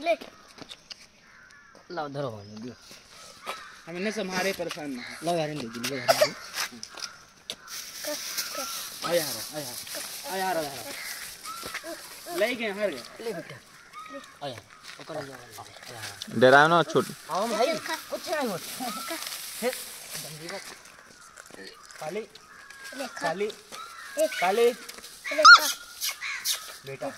ले लाओ धरो होने दियो हम इन्हें संभाले परेशान ना लाओ यार ले दे आ यार ले गए हार गए ले बेटा आ यार पकड़ जाओ डराओ ना छोट आओ भाई कुछ नहीं होता बंदी का काली काली काली बेटा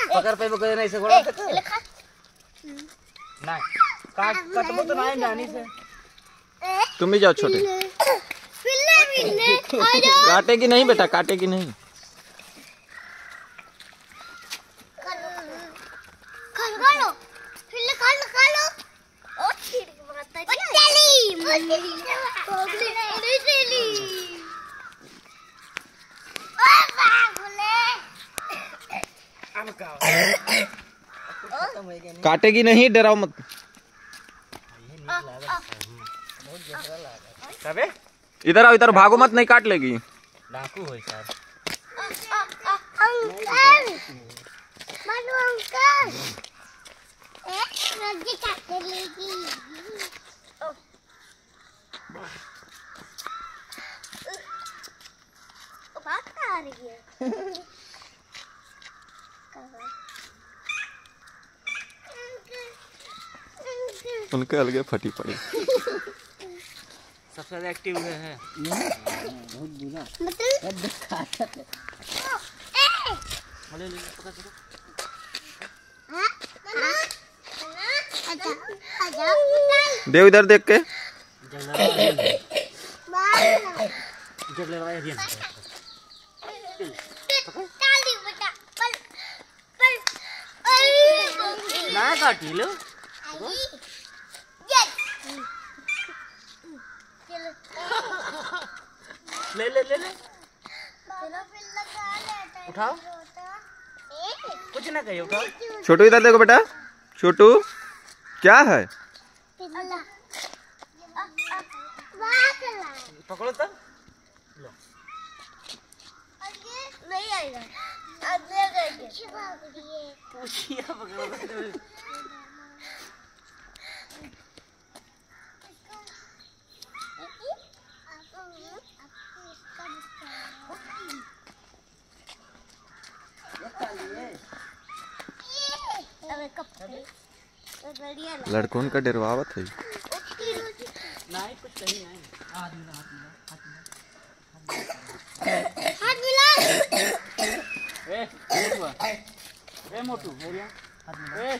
पकड़ पे पकड़ नहीं से घोड़ा नहीं काटबो तो नहीं जानी से तुम भी जाओ छोटे काटेगी नहीं बेटा काटेगी नहीं काटेगी नहीं डराओ मत इधर आओ इधर भागो मत नहीं काट लेगी डाकू होई सर मनु अंकल रज्जी काट लेगी बात आ रही है उनके अलगे फटी पड़ी सबसे ज्यादा एक्टिव है बहुत बुरा मतलब ले ले पकड़ पकड़ देव इधर देख के जब ले रहा है ना काटी लो ले ले ले ले उठाओ कुछ ना कहिए उठाओ छोटू इधर देखो बेटा छोटू क्या है पकड़ो तब लो नहीं आएगा पूछिए पकड़ो लड़कों का डरवावत है नहीं कुछ नहीं है हाथ मिला हाथ मिला ए मोटू मेरिया हाथ मिला